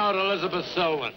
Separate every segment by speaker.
Speaker 1: out Elizabeth Selwyn.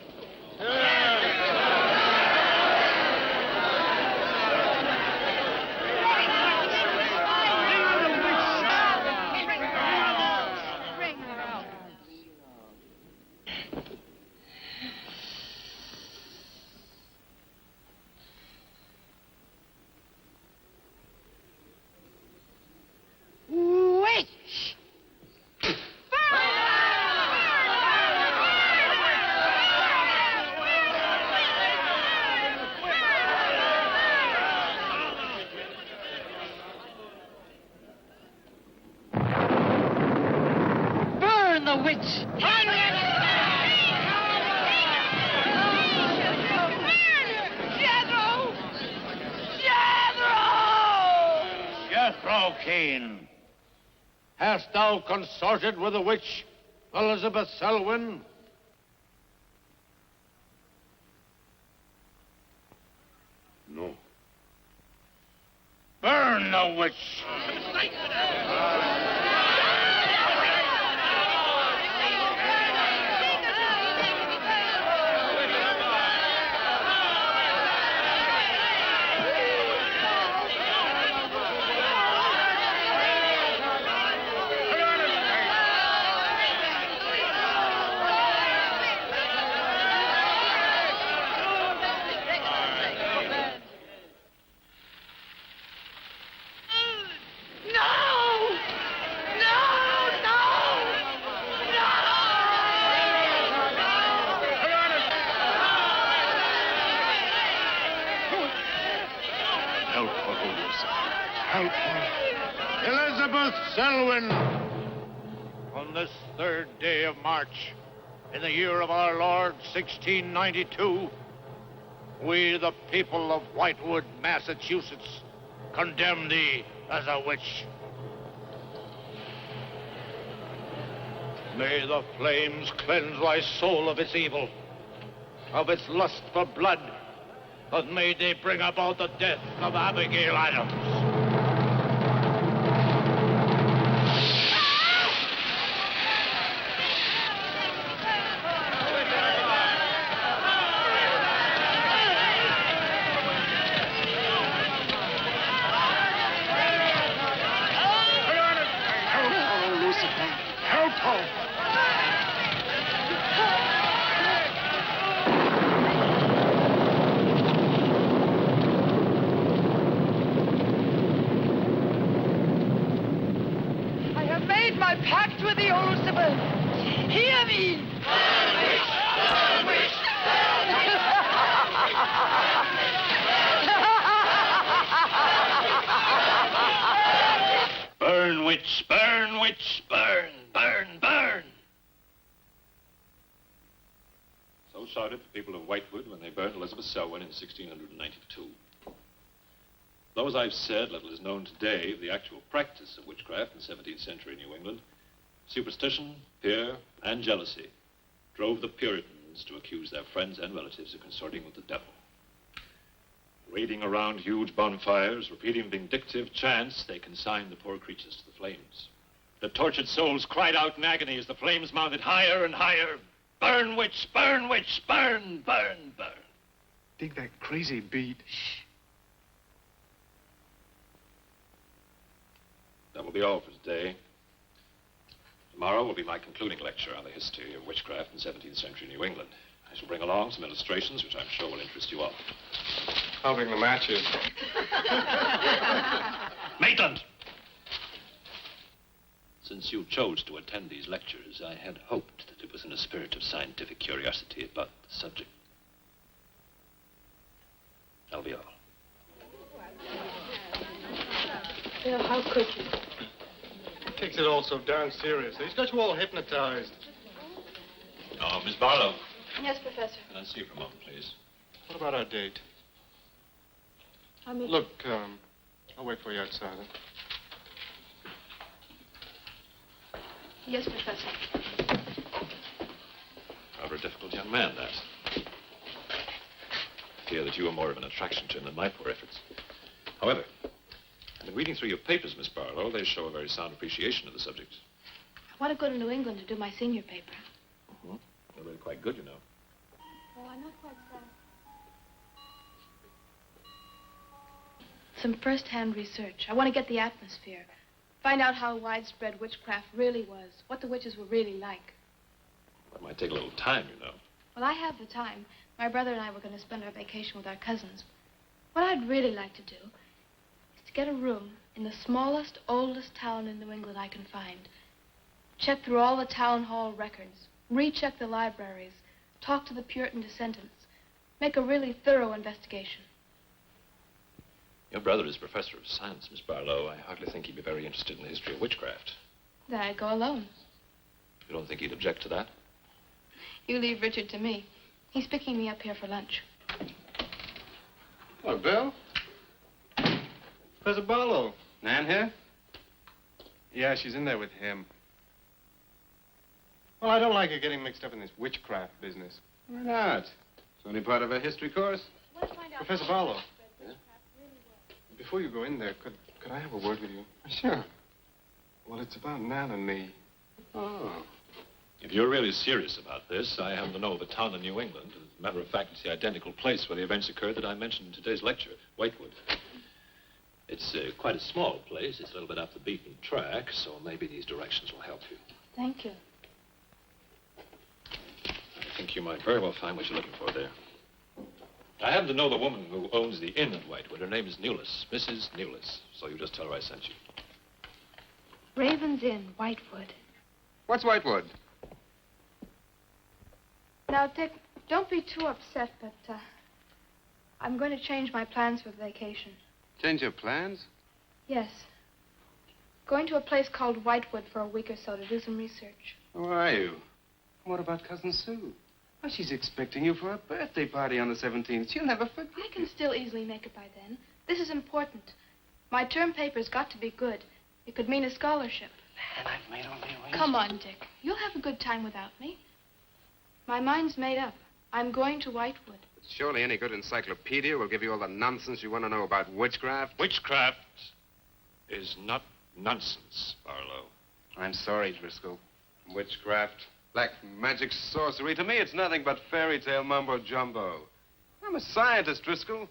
Speaker 1: Jethrow Keane, hast thou consorted with the witch Elizabeth Selwyn?
Speaker 2: No.
Speaker 1: Burn the witch! Elizabeth Selwyn, on this 3rd day of March, in the year of our Lord, 1692, we, the people of Whitewood, Massachusetts, condemn thee as a witch. May the flames cleanse thy soul of its evil, of its lust for blood, but may they bring about the death of Abigail Adams.
Speaker 3: Pact with the Lucifer. Hear me!
Speaker 1: Burn, witch, burn, witch, burn, burn, burn.
Speaker 2: So shouted the people of Whitewood when they burned Elizabeth Selwyn in 1692. Though, as I've said, little is known today of the actual practice of witchcraft in 17th century New England, superstition, fear, and jealousy drove the Puritans to accuse their friends and relatives of consorting with the devil. Raiding around huge bonfires, repeating vindictive chants, they consigned the poor creatures to the flames. The tortured souls cried out in agony as the flames mounted higher and higher. Burn, witch, burn, witch, burn, burn, burn.
Speaker 4: Dig that crazy beat.
Speaker 2: Shh. That will be all for today. Tomorrow will be my concluding lecture on the history of witchcraft in 17th century New England. I shall bring along some illustrations which I'm sure will interest you all.
Speaker 4: I'll bring the matches.
Speaker 2: Maitland! Since you chose to attend these lectures, I had hoped that it was in a spirit of scientific curiosity about the subject. That'll be all.
Speaker 3: Bill, how could you?
Speaker 4: He takes it all so darn seriously. He's got you all hypnotized.
Speaker 2: Oh, Miss Barlow.
Speaker 3: Yes, Professor.
Speaker 2: Can I see you for a moment, please?
Speaker 4: What about our date? Look, I'll wait for you outside. Huh?
Speaker 3: Yes, Professor.
Speaker 2: Rather a difficult young man, that. I fear that you are more of an attraction to him than my poor efforts. However, in reading through your papers, Miss Barlow, they show a very sound appreciation of the subject.
Speaker 3: I want to go to New England to do my senior paper.
Speaker 2: Mm-hmm. They're really quite good, you know.
Speaker 3: Well, I'm not quite sad. Some first-hand research. I want to get the atmosphere. Find out how widespread witchcraft really was. What the witches were really like.
Speaker 2: That might take a little time, you know.
Speaker 3: Well, I have the time. My brother and I were going to spend our vacation with our cousins. What I'd really like to do is to get a room in the smallest, oldest town in New England I can find. Check through all the town hall records. Recheck the libraries. Talk to the Puritan descendants. Make a really thorough investigation.
Speaker 2: Your brother is professor of science, Miss Barlow. I hardly think he'd be very interested in the history of witchcraft.
Speaker 3: Then I'd go alone.
Speaker 2: You don't think he'd object to that?
Speaker 3: You leave Richard to me. He's picking me up here for lunch.
Speaker 4: Hello, Bill. Professor Barlow.
Speaker 5: Nan here?
Speaker 4: Yeah, she's in there with him. Well, I don't like her getting mixed up in this witchcraft business.
Speaker 5: Why not? It's only part of a history course.
Speaker 3: Let's find out.
Speaker 4: Professor Barlow. Before you go in there, could I have a word with you?
Speaker 5: Sure.
Speaker 4: Well, it's about Nan and me.
Speaker 5: Oh.
Speaker 2: If you're really serious about this, I happen to know of a town in New England. As a matter of fact, it's the identical place where the events occurred that I mentioned in today's lecture, Whitewood. It's quite a small place. It's a little bit off the beaten track, so maybe these directions will help you.
Speaker 3: Thank you.
Speaker 2: I think you might very well find what you're looking for there. I happen to know the woman who owns the inn at Whitewood. Her name is Newless, Mrs. Newless. So you just tell her I sent you.
Speaker 3: Raven's Inn, Whitewood.
Speaker 5: What's Whitewood?
Speaker 3: Now, Dick, don't be too upset, but I'm going to change my plans for the vacation.
Speaker 5: Change your plans?
Speaker 3: Yes. Going to a place called Whitewood for a week or so to do some research.
Speaker 5: Who are you? What about Cousin Sue? Well, she's expecting you for a birthday party on the 17th. She'll never forget.
Speaker 3: I can still easily make it by then. This is important. My term paper's got to be good. It could mean a scholarship.
Speaker 5: And I've made only arrangements.
Speaker 3: Come on, Dick. You'll have a good time without me. My mind's made up. I'm going to Whitewood.
Speaker 5: Surely any good encyclopedia will give you all the nonsense you want to know about witchcraft.
Speaker 2: Witchcraft is not nonsense, Barlow.
Speaker 5: I'm sorry, Driscoll. Witchcraft, black magic, sorcery. To me, it's nothing but fairy tale mumbo-jumbo. I'm a scientist, Driscoll.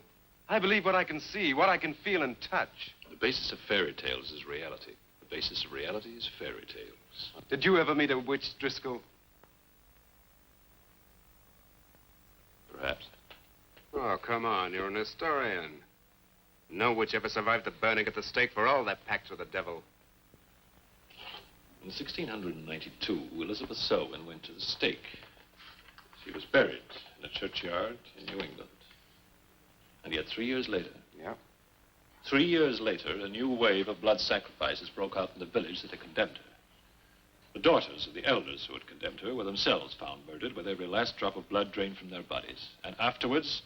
Speaker 5: I believe what I can see, what I can feel and touch.
Speaker 2: The basis of fairy tales is reality. The basis of reality is fairy tales.
Speaker 5: Did you ever meet a witch, Driscoll?
Speaker 2: Perhaps.
Speaker 5: Oh, come on. You're an historian. No witch ever survived the burning at the stake for all their pacts with the devil.
Speaker 2: In 1692, Elizabeth Selwyn went to the stake. She was buried in a churchyard in New England. And yet 3 years later...
Speaker 5: Yeah?
Speaker 2: 3 years later, a new wave of blood sacrifices broke out in the village that had condemned her. The daughters of the elders who had condemned her were themselves found murdered with every last drop of blood drained from their bodies. And afterwards,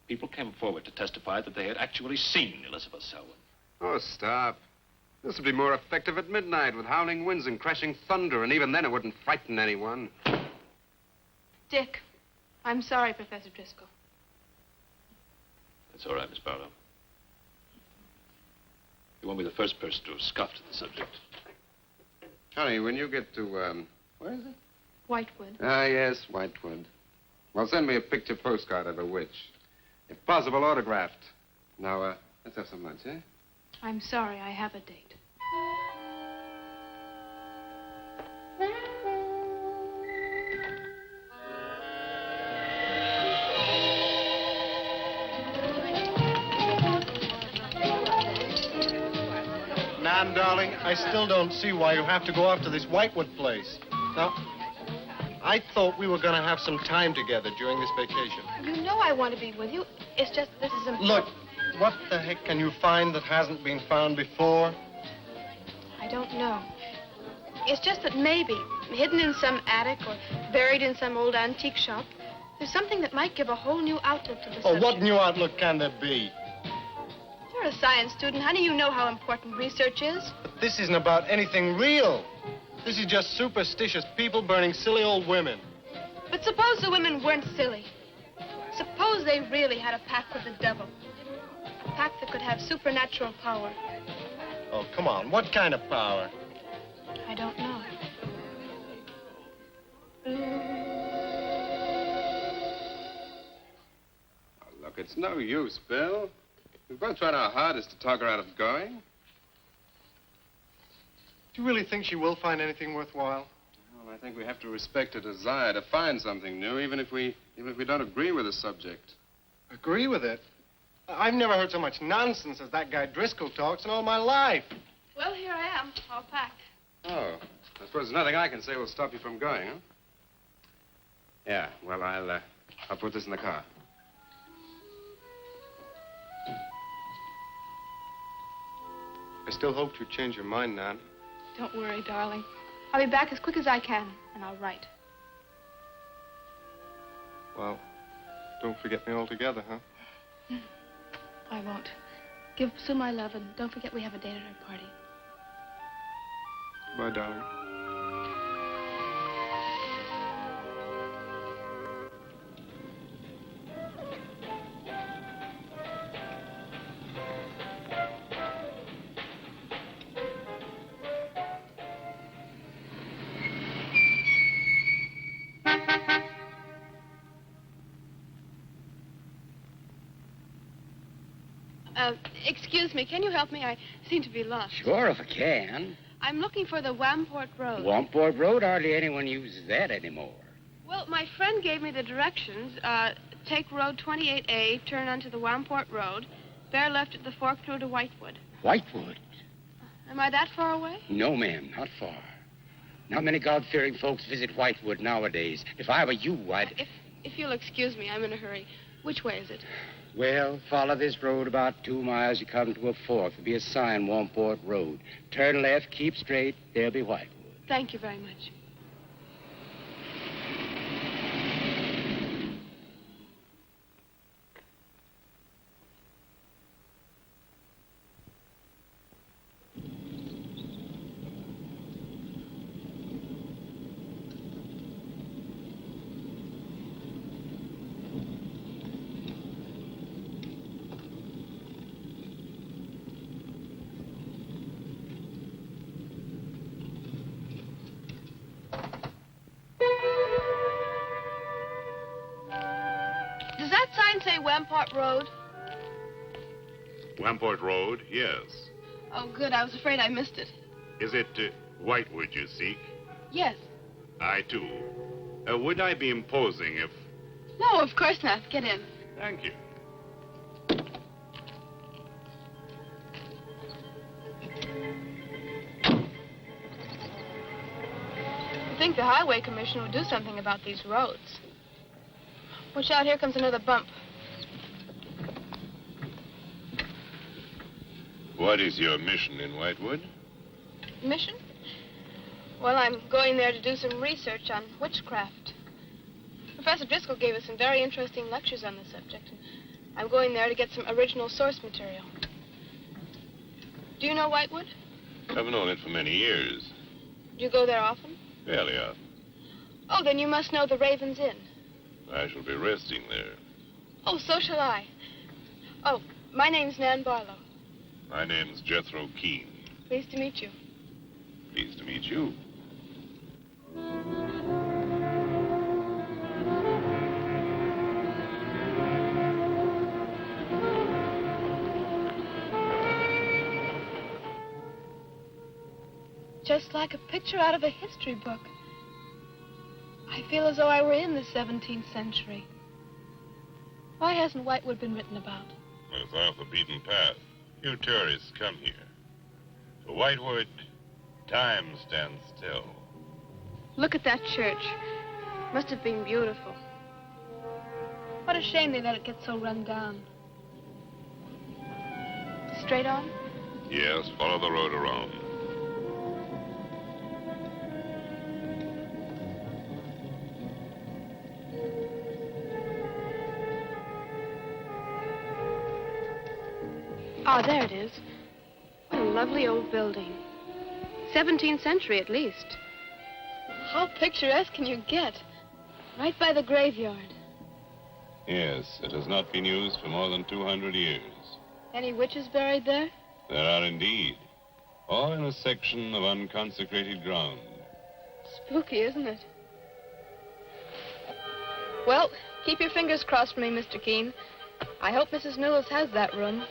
Speaker 2: people came forward to testify that they had actually seen Elizabeth Selwyn.
Speaker 5: Oh, stop. This would be more effective at midnight with howling winds and crashing thunder, and even then it wouldn't frighten anyone.
Speaker 3: Dick, I'm sorry, Professor Driscoll.
Speaker 2: That's all right, Miss Barlow. You won't be the first person to have scoffed at the subject.
Speaker 5: Honey, when you get to, where is it?
Speaker 3: Whitewood.
Speaker 5: Ah, yes, Whitewood. Well, send me a picture postcard of a witch. If possible, autographed. Now, let's have some lunch, eh?
Speaker 3: I'm sorry, I have a date.
Speaker 4: Nan, darling, I still don't see why you have to go off to this Whitewood place. Now, I thought we were going to have some time together during this vacation.
Speaker 3: You know I want to be with you. It's just this is important.
Speaker 4: Look, what the heck can you find that hasn't been found before?
Speaker 3: I don't know. It's just that maybe, hidden in some attic or buried in some old antique shop, there's something that might give a whole new outlook to the
Speaker 4: Oh,
Speaker 3: subject.
Speaker 4: what new outlook can there be?
Speaker 3: You're a science student, honey. You know how important research is.
Speaker 4: But this isn't about anything real. This is just superstitious people burning silly old women.
Speaker 3: But suppose the women weren't silly. Suppose they really had a pact with the devil. A pact that could have supernatural power.
Speaker 4: Oh, come on. What kind of power?
Speaker 3: I don't know.
Speaker 5: It's no use, Bill. We've both tried our hardest to talk her out of going.
Speaker 4: Do you really think she will find anything worthwhile?
Speaker 5: Well, I think we have to respect her desire to find something new, even if we don't agree with the subject.
Speaker 4: Agree with it? I've never heard so much nonsense as that guy Driscoll talks in all my life.
Speaker 3: Well, here I am, all packed.
Speaker 5: Oh, I suppose there's nothing I can say will stop you from going, huh? Yeah, well, I'll put this in the car.
Speaker 4: I still hoped you'd change your mind, Nan.
Speaker 3: Don't worry, darling. I'll be back as quick as I can, and I'll write.
Speaker 4: Well, don't forget me altogether, huh?
Speaker 3: I won't. Give Sue my love, and don't forget we have a date at her party.
Speaker 4: Bye, darling.
Speaker 3: Excuse me, can you help me? I seem to be lost.
Speaker 6: Sure, if I can.
Speaker 3: I'm looking for the Wamport Road.
Speaker 6: Wamport Road, hardly anyone uses that anymore.
Speaker 3: Well, my friend gave me the directions. Take Road 28A, turn onto the Wamport Road, bear left at the fork through to Whitewood.
Speaker 6: Whitewood?
Speaker 3: Am I that far away?
Speaker 6: No, ma'am, not far. Not many God-fearing folks visit Whitewood nowadays. If I were you, I'd...
Speaker 3: If you'll excuse me, I'm in a hurry. Which way is it?
Speaker 6: Well, follow this road about 2 miles. You come to a fork. There'll be a sign, Wamport Road. Turn left, keep straight. There'll be Whitewood.
Speaker 3: Thank you very much. Does that sign say Wamport Road?
Speaker 7: Wamport Road, yes.
Speaker 3: Oh, good. I was afraid I missed it.
Speaker 7: Is it Whitewood you seek?
Speaker 3: Yes.
Speaker 7: I, too. Would I be imposing if...
Speaker 3: No, of course not. Get in.
Speaker 7: Thank you.
Speaker 3: I think the Highway Commission would do something about these roads. Watch out, here comes another bump.
Speaker 7: What is your mission in Whitewood?
Speaker 3: Mission? Well, I'm going there to do some research on witchcraft. Professor Driscoll gave us some very interesting lectures on the subject, and I'm going there to get some original source material. Do you know Whitewood?
Speaker 7: I've known it for many years.
Speaker 3: Do you go there often?
Speaker 7: Fairly often.
Speaker 3: Oh, then you must know the Raven's Inn.
Speaker 7: I shall be resting there.
Speaker 3: Oh, so shall I. Oh, my name's Nan Barlow.
Speaker 7: My name's Jethrow Keane.
Speaker 3: Pleased to meet you.
Speaker 7: Pleased to meet you.
Speaker 3: Just like a picture out of a history book. I feel as though I were in the 17th century. Why hasn't Whitewood been written about?
Speaker 7: It's off the beaten path. Few tourists come here. To Whitewood, time stands still.
Speaker 3: Look at that church. Must have been beautiful. What a shame they let it get so run down. Straight on?
Speaker 7: Yes, follow the road around.
Speaker 3: Ah, there it is. What a lovely old building. 17th century, at least. How picturesque can you get? Right by the graveyard.
Speaker 7: Yes, it has not been used for more than 200 years.
Speaker 3: Any witches buried there?
Speaker 7: There are indeed. All in a section of unconsecrated ground.
Speaker 3: Spooky, isn't it? Well, keep your fingers crossed for me, Mr. Keane. I hope Mrs. Newlis has that room.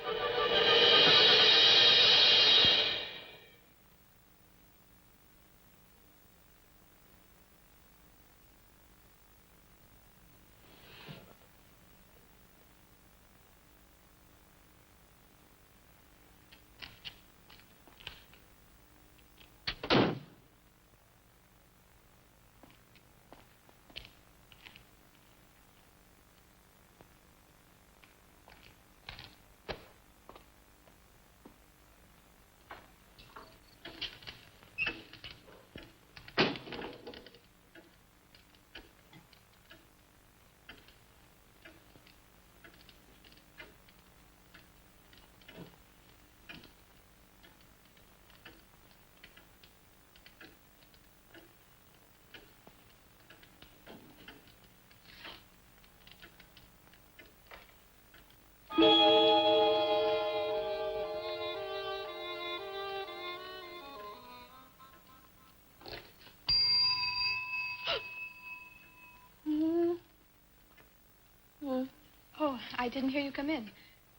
Speaker 3: Oh, I didn't hear you come in.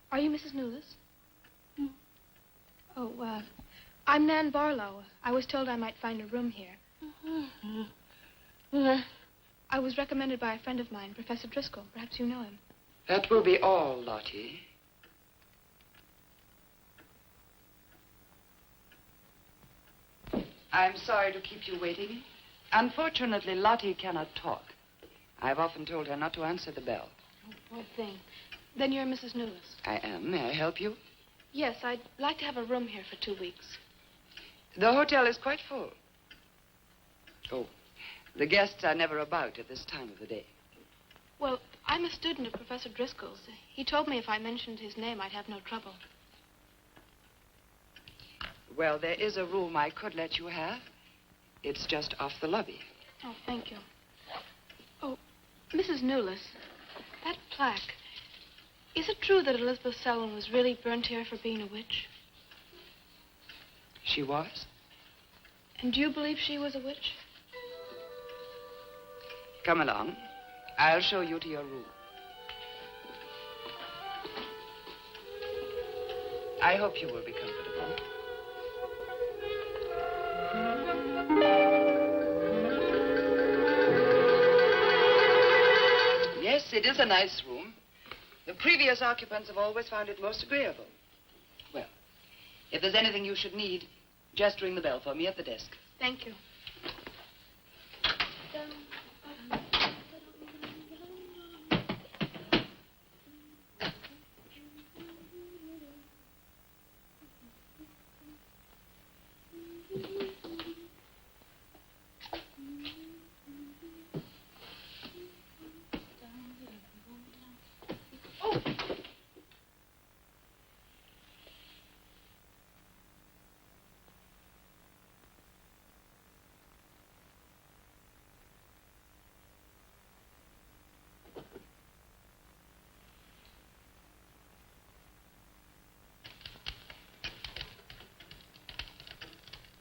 Speaker 3: Are you Mrs. Newlis? Oh, I'm Nan Barlow. I was told I might find a room here. I was recommended by a friend of mine, Professor Driscoll. Perhaps you know him.
Speaker 8: That will be all, Lottie. I'm sorry to keep you waiting. Unfortunately, Lottie cannot talk. I've often told her not to answer the bell.
Speaker 3: Oh, poor thing. Then you're Mrs. Newlis.
Speaker 8: I am. May I help you?
Speaker 3: Yes, I'd like to have a room here for 2 weeks.
Speaker 8: The hotel is quite full. Oh, the guests are never about at this time of the day.
Speaker 3: Well, I'm a student of Professor Driscoll's. He told me if I mentioned his name, I'd have no trouble.
Speaker 8: Well, there is a room I could let you have. It's just off the lobby.
Speaker 3: Oh, thank you. Oh, Mrs. Newlis, that plaque. Is it true that Elizabeth Selwyn was really burnt here for being a witch?
Speaker 8: She was?
Speaker 3: And do you believe she was a witch?
Speaker 8: Come along. I'll show you to your room. I hope you will be comfortable. Yes, it is a nice room. The previous occupants have always found it most agreeable. Well, if there's anything you should need, just ring the bell for me at the desk.
Speaker 3: Thank you.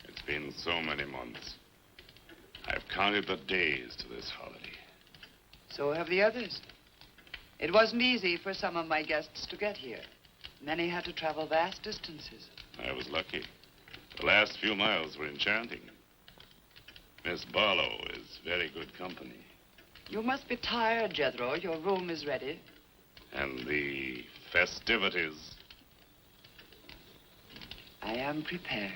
Speaker 7: It's been so many months. I've counted the days to this holiday.
Speaker 8: So have the others. It wasn't easy for some of my guests to get here. Many had to travel vast distances.
Speaker 7: I was lucky. The last few miles were enchanting. Miss Barlow is very good company.
Speaker 8: You must be tired, Jethrow. Your room is ready.
Speaker 7: And the festivities.
Speaker 8: I am prepared.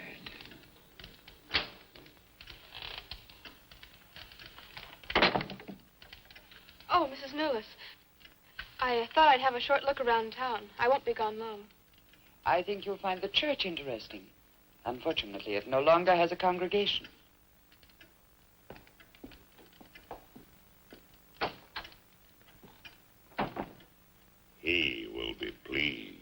Speaker 3: Oh, Mrs. Newlis. I thought I'd have a short look around town. I won't be gone long.
Speaker 8: I think you'll find the church interesting. Unfortunately, it no longer has a congregation.
Speaker 7: He will be pleased.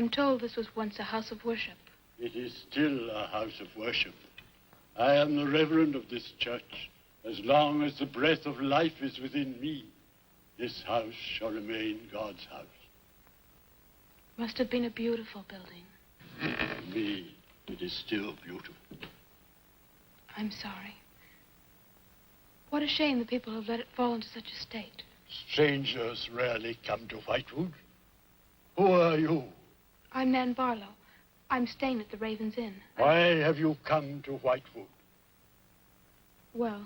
Speaker 3: I'm told this was once a house of worship.
Speaker 9: It is still a house of worship. I am the reverend of this church. As long as the breath of life is within me, this house shall remain God's house.
Speaker 3: Must have been a beautiful building.
Speaker 9: To me, it is still beautiful.
Speaker 3: I'm sorry. What a shame the people have let it fall into such a state.
Speaker 9: Strangers rarely come to Whitewood. Who are you?
Speaker 3: I'm Nan Barlow. I'm staying at the Raven's Inn.
Speaker 9: Why have you come to Whitewood?
Speaker 3: Well,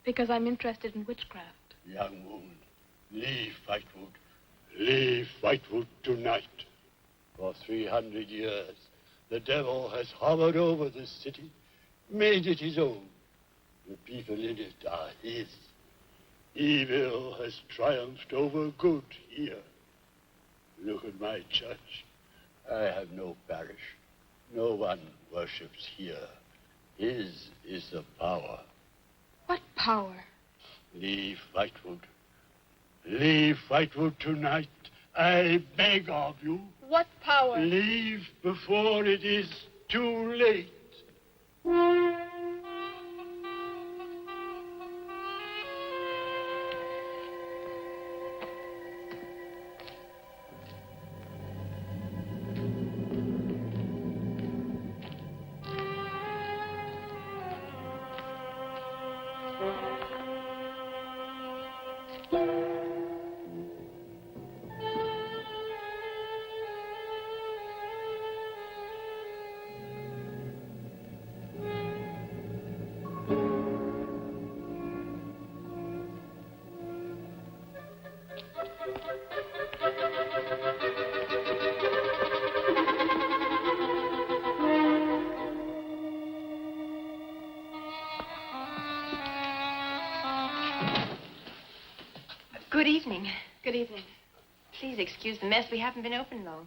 Speaker 3: because I'm interested in witchcraft.
Speaker 9: Young woman, leave Whitewood. Leave Whitewood tonight. For 300 years, the devil has hovered over this city, made it his own. The people in it are his. Evil has triumphed over good here. Look at my church. I have no parish. No one worships here. His is the power.
Speaker 3: What power?
Speaker 9: Leave Whitewood. Leave Whitewood tonight. I beg of you.
Speaker 3: What power?
Speaker 9: Leave before it is too late.
Speaker 10: Good evening.
Speaker 3: Good evening.
Speaker 10: Please excuse the mess. We haven't been open long.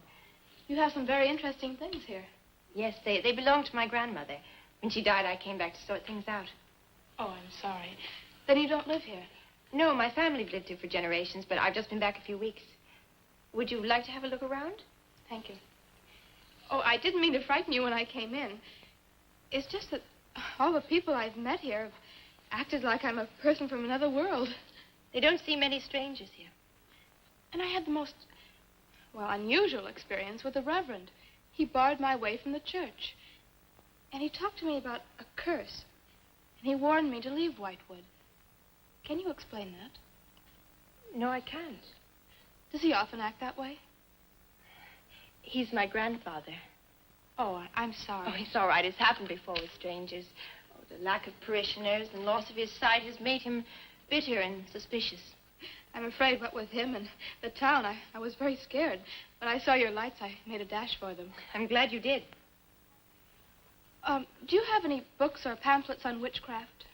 Speaker 3: You have some very interesting things here.
Speaker 10: Yes, they belong to my grandmother. When she died, I came back to sort things out.
Speaker 3: Oh, I'm sorry. Then you don't live here?
Speaker 10: No, my family lived here for generations, but I've just been back a few weeks. Would you like to have a look around?
Speaker 3: Thank you. Oh, I didn't mean to frighten you when I came in. It's just that all the people I've met here have acted like I'm a person from another world.
Speaker 10: They don't see many strangers here.
Speaker 3: And I had the most, unusual experience with the Reverend. He barred my way from the church. And he talked to me about a curse. And he warned me to leave Whitewood. Can you explain that?
Speaker 10: No, I can't.
Speaker 3: Does he often act that way?
Speaker 10: He's my grandfather.
Speaker 3: Oh, I'm sorry.
Speaker 10: Oh, it's all right. It's happened before with strangers. Oh, the lack of parishioners and loss of his sight has made him bitter and suspicious.
Speaker 3: I'm afraid what with him and the town, I was very scared. When I saw your lights, I made a dash for them.
Speaker 10: I'm glad you did.
Speaker 3: Do you have any books or pamphlets on witchcraft?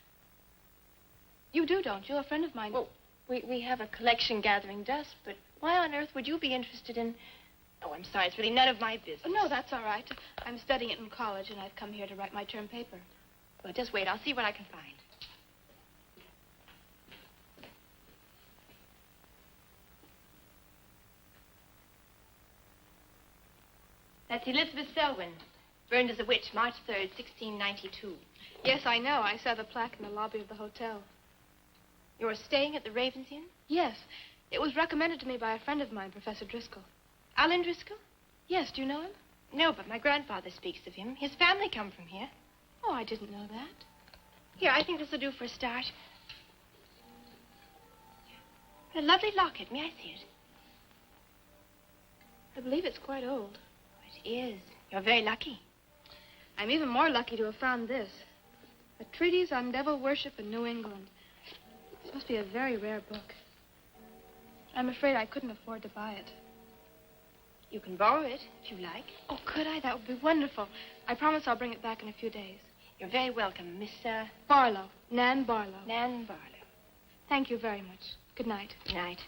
Speaker 3: You do, don't you? A friend of mine...
Speaker 10: Well, we have a collection gathering dust, but why on earth would you be interested in... Oh, I'm sorry. It's really none of my business.
Speaker 3: Oh, no, that's all right. I'm studying it in college, and I've come here to write my term paper.
Speaker 10: Well, just wait. I'll see what I can find. That's Elizabeth Selwyn, burned as a witch, March 3rd, 1692.
Speaker 3: Yes, I know. I saw the plaque in the lobby of the hotel.
Speaker 10: You're staying at the Raven's Inn?
Speaker 3: Yes. It was recommended to me by a friend of mine, Professor Driscoll.
Speaker 10: Alan Driscoll?
Speaker 3: Yes, do you know him?
Speaker 10: No, but my grandfather speaks of him. His family come from here.
Speaker 3: Oh, I didn't know that.
Speaker 10: Here, I think this will do for a start. A lovely locket. May I see it?
Speaker 3: I believe it's quite old.
Speaker 10: It is. You're very lucky.
Speaker 3: I'm even more lucky to have found this. A treatise on devil worship in New England. This must be a very rare book. I'm afraid I couldn't afford to buy it.
Speaker 10: You can borrow it, if you like.
Speaker 3: Oh, could I? That would be wonderful. I promise I'll bring it back in a few days.
Speaker 10: You're very welcome, Miss,
Speaker 3: Barlow. Nan Barlow.
Speaker 10: Nan Barlow.
Speaker 3: Thank you very much. Good night.
Speaker 10: Good night.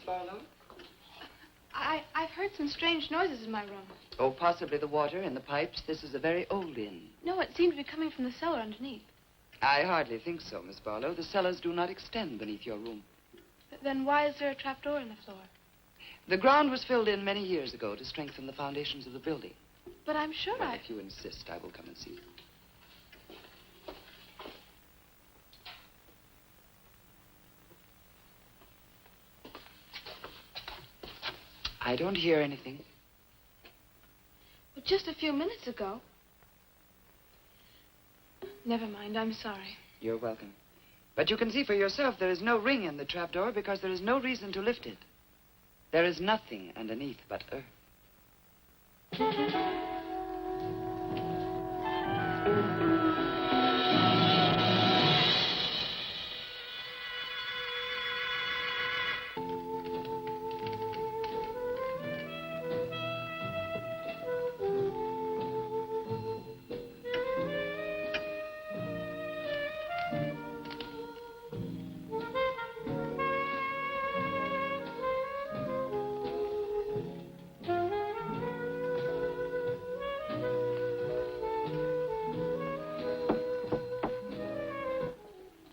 Speaker 8: Barlow?
Speaker 3: I've heard some strange noises in my room.
Speaker 8: Oh, possibly the water in the pipes. This is a very old inn.
Speaker 3: No, it seemed to be coming from the cellar underneath.
Speaker 8: I hardly think so, Miss Barlow. The cellars do not extend beneath your room.
Speaker 3: Then why is there a trapdoor in the floor?
Speaker 8: The ground was filled in many years ago to strengthen the foundations of the building.
Speaker 3: But I'm sure
Speaker 8: Well, if you insist, I will come and see you. I don't hear anything.
Speaker 3: But just a few minutes ago. Never mind, I'm sorry.
Speaker 8: You're welcome. But you can see for yourself there is no ring in the trapdoor because there is no reason to lift it. There is nothing underneath but earth.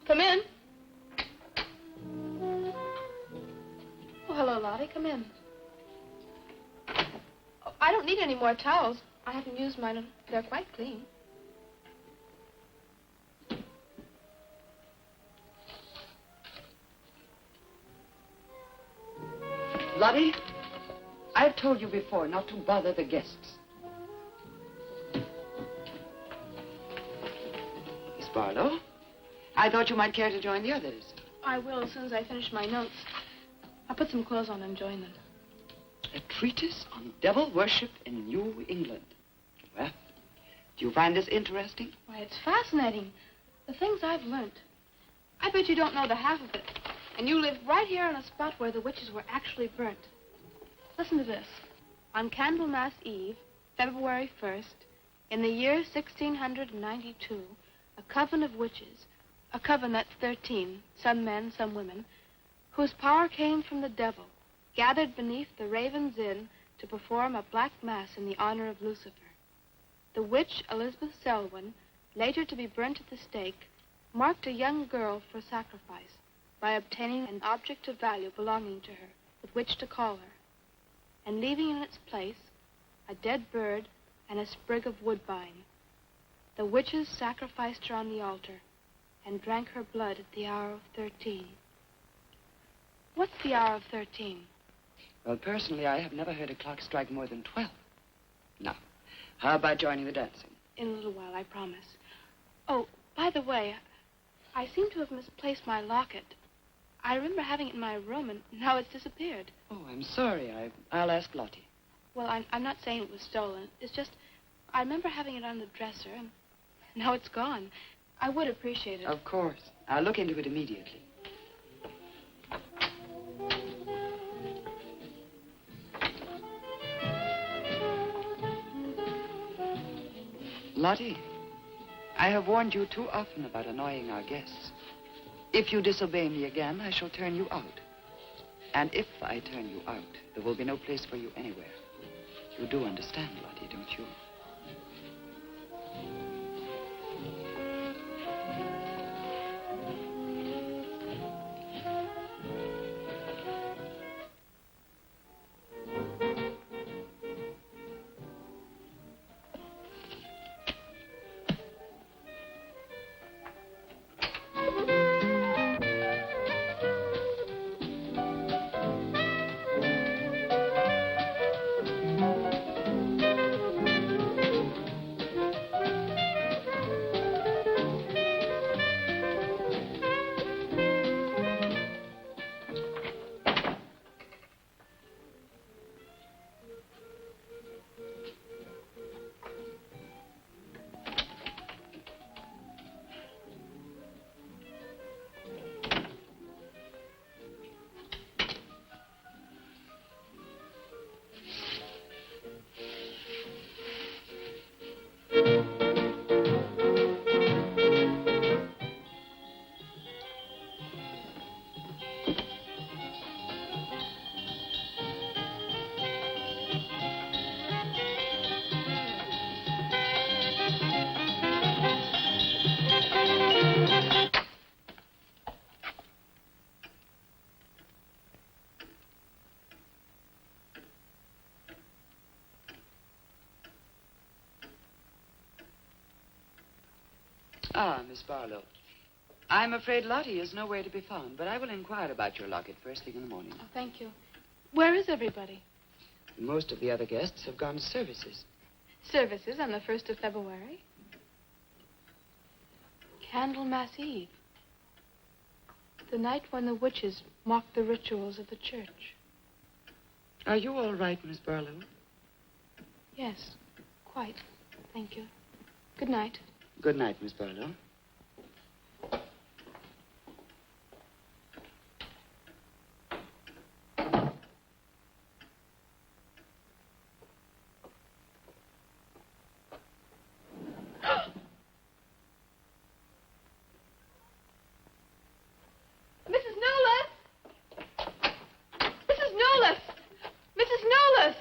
Speaker 3: Come in. Oh, hello, Lottie. Come in. Oh, I don't need any more towels. I haven't used mine, and they're quite clean.
Speaker 8: Lottie, I've told you before not to bother the guests. Miss Barlow, I thought you might care to join the others.
Speaker 3: I will as soon as I finish my notes. I'll put some clothes on and join them.
Speaker 8: A treatise on devil worship in New England. Well, do you find this interesting?
Speaker 3: Why, it's fascinating. The things I've learned. I bet you don't know the half of it. And you live right here on a spot where the witches were actually burnt. Listen to this. On Candlemas Eve, February 1st, in the year 1692, a coven of witches, a coven that's 13, some men, some women, whose power came from the devil, gathered beneath the Raven's Inn to perform a black mass in the honor of Lucifer. The witch, Elizabeth Selwyn, later to be burnt at the stake, marked a young girl for sacrifice by obtaining an object of value belonging to her with which to call her, and leaving in its place a dead bird and a sprig of woodbine. The witches sacrificed her on the altar and drank her blood at the hour of 13. What's the hour of 13?
Speaker 8: Well, personally, I have never heard a clock strike more than 12. Now, how about joining the dancing?
Speaker 3: In a little while, I promise. Oh, by the way, I seem to have misplaced my locket. I remember having it in my room, and now it's disappeared.
Speaker 8: Oh, I'm sorry. I'll ask Lottie.
Speaker 3: Well, I'm not saying it was stolen. It's just, I remember having it on the dresser, and now it's gone. I would appreciate it.
Speaker 8: Of course. I'll look into it immediately. Lottie, I have warned you too often about annoying our guests. If you disobey me again, I shall turn you out. And if I turn you out, there will be no place for you anywhere. You do understand, Lottie, don't you? Ah, Miss Barlow. I'm afraid Lottie is nowhere to be found, but I will inquire about your locket first thing in the morning.
Speaker 3: Oh, thank you. Where is everybody?
Speaker 8: Most of the other guests have gone to services.
Speaker 3: Services on the 1st of February. Candlemas Eve. The night when the witches mocked the rituals of the church.
Speaker 8: Are you all right, Miss Barlow?
Speaker 3: Yes, quite. Thank you. Good night.
Speaker 8: Good night, Miss Barlow.
Speaker 3: Mrs. Nolas! Mrs. Nolas! Mrs. Nolas!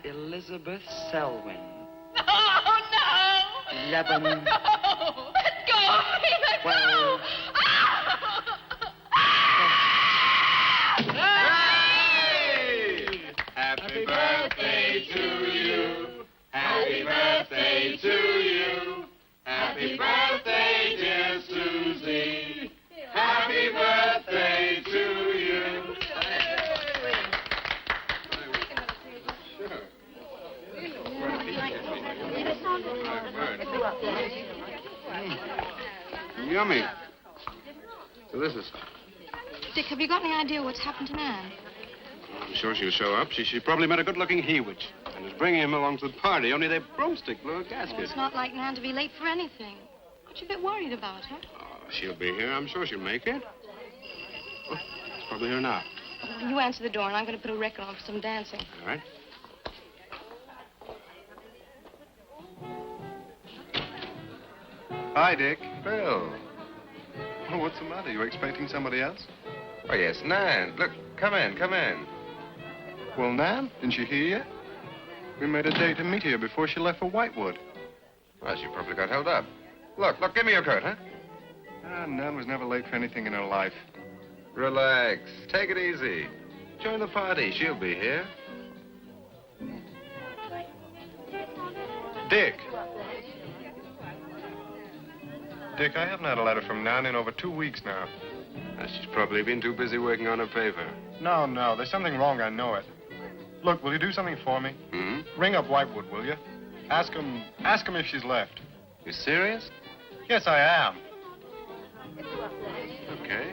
Speaker 8: Elizabeth Selwyn.
Speaker 3: No, no!
Speaker 8: 11.
Speaker 3: No! Let go of me! Let
Speaker 8: 12.
Speaker 3: go!
Speaker 5: Hey! Happy birthday to you. Happy birthday to you. Happy birthday, dear Susie. Happy birthday to you. Yummy. Delicious.
Speaker 3: Dick, have you got any idea what's happened to Nan?
Speaker 5: I'm sure she'll show up. She probably met a good-looking he-witch. I was bringing him along to the party, only their broomstick blew a
Speaker 3: Oh,
Speaker 5: gasket.
Speaker 3: it's not like Nan to be late for anything. Aren't you a bit worried about her?
Speaker 5: Oh, she'll be here. I'm sure she'll make it. Oh, it's probably here now.
Speaker 3: You answer the door, and I'm going to put a record on for some dancing.
Speaker 5: All right.
Speaker 4: Hi, Dick. Bill. Oh, what's the matter? You expecting somebody else?
Speaker 5: Oh, yes, Nan. Look, come in, come in.
Speaker 4: Well, Nan, didn't she hear you? We made a date to meet here before she left for Whitewood.
Speaker 5: Well, she probably got held up. Look, give me your coat, huh?
Speaker 4: Nan was never late for anything in her life.
Speaker 5: Relax. Take it easy. Join the party. She'll be here.
Speaker 4: Dick. Dick, I haven't had a letter from Nan in over 2 weeks now.
Speaker 5: She's probably been too busy working on her paper.
Speaker 4: No, there's something wrong, I know it. Look, will you do something for me?
Speaker 5: Hmm?
Speaker 4: Ring up Whitewood, will you? Ask him if she's left.
Speaker 5: You serious?
Speaker 4: Yes, I am.
Speaker 5: Okay.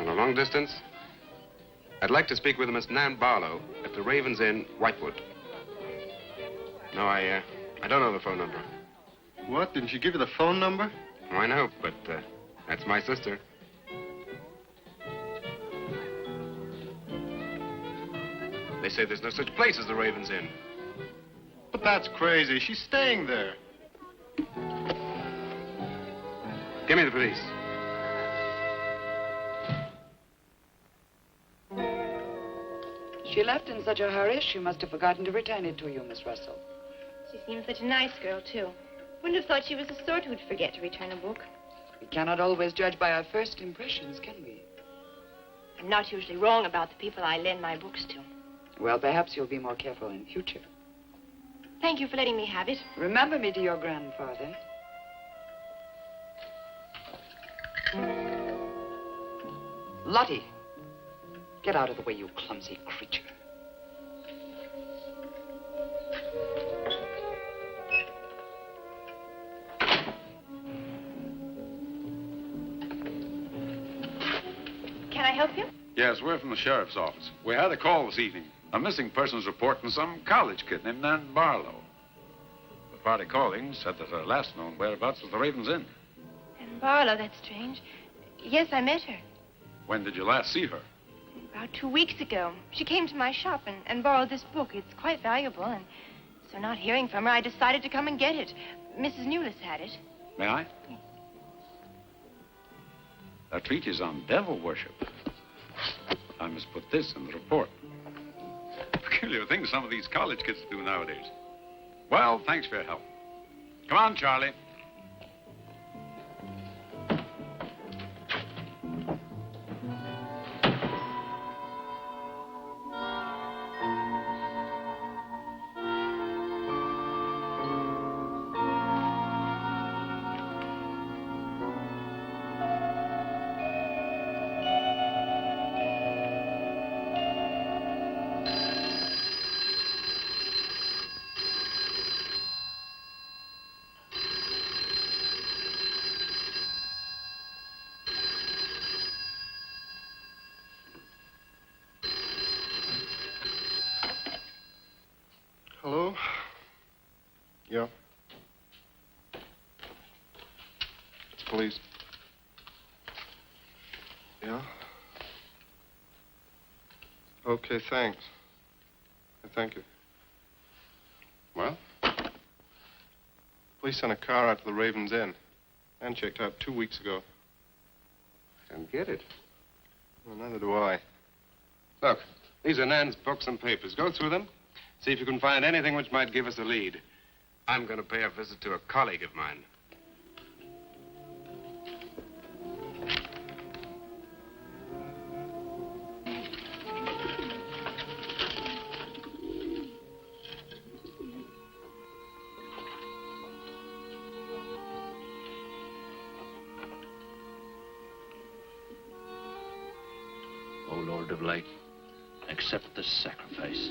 Speaker 5: On a long distance, I'd like to speak with Miss Nan Barlow at the Raven's Inn, Whitewood. No, I don't know the phone number.
Speaker 4: What? Didn't she give you the phone number?
Speaker 5: Oh, I know, but that's my sister. They say there's no such place as the Raven's Inn.
Speaker 4: But that's crazy. She's staying there.
Speaker 5: Give me the police.
Speaker 8: She left in such a hurry, she must have forgotten to return it to you, Miss Russell.
Speaker 10: She seems such a nice girl, too. Wouldn't have thought she was the sort who'd forget to return a book.
Speaker 8: We cannot always judge by our first impressions, can we?
Speaker 10: I'm not usually wrong about the people I lend my books to.
Speaker 8: Well, perhaps you'll be more careful in future.
Speaker 10: Thank you for letting me have it.
Speaker 8: Remember me to your grandfather. Lottie, get out of the way, you clumsy creature.
Speaker 10: Can I help you?
Speaker 11: Yes, we're from the sheriff's office. We had a call this evening. A missing persons report from some college kid named Nan Barlow. The party calling said that her last known whereabouts was the Raven's Inn.
Speaker 10: And Barlow, that's strange. Yes, I met her.
Speaker 11: When did you last see her?
Speaker 10: About 2 weeks ago. She came to my shop and borrowed this book. It's quite valuable, and so not hearing from her, I decided to come and get it. Mrs. Newless had it.
Speaker 11: May I? A treatise on devil worship. I must put this in the report. Peculiar things some of these college kids do nowadays. Well, thanks for your help. Come on, Charlie.
Speaker 4: Hello? Yeah. It's police. Yeah? Okay, thanks. Thank you.
Speaker 5: Well?
Speaker 4: Police sent a car out to the Raven's Inn. And checked out 2 weeks ago.
Speaker 5: Don't get it.
Speaker 4: Well, neither do I.
Speaker 5: Look, these are Nan's books and papers. Go through them. See if you can find anything which might give us a lead. I'm going to pay a visit to a colleague of mine.
Speaker 1: O Lord of Light, accept this sacrifice.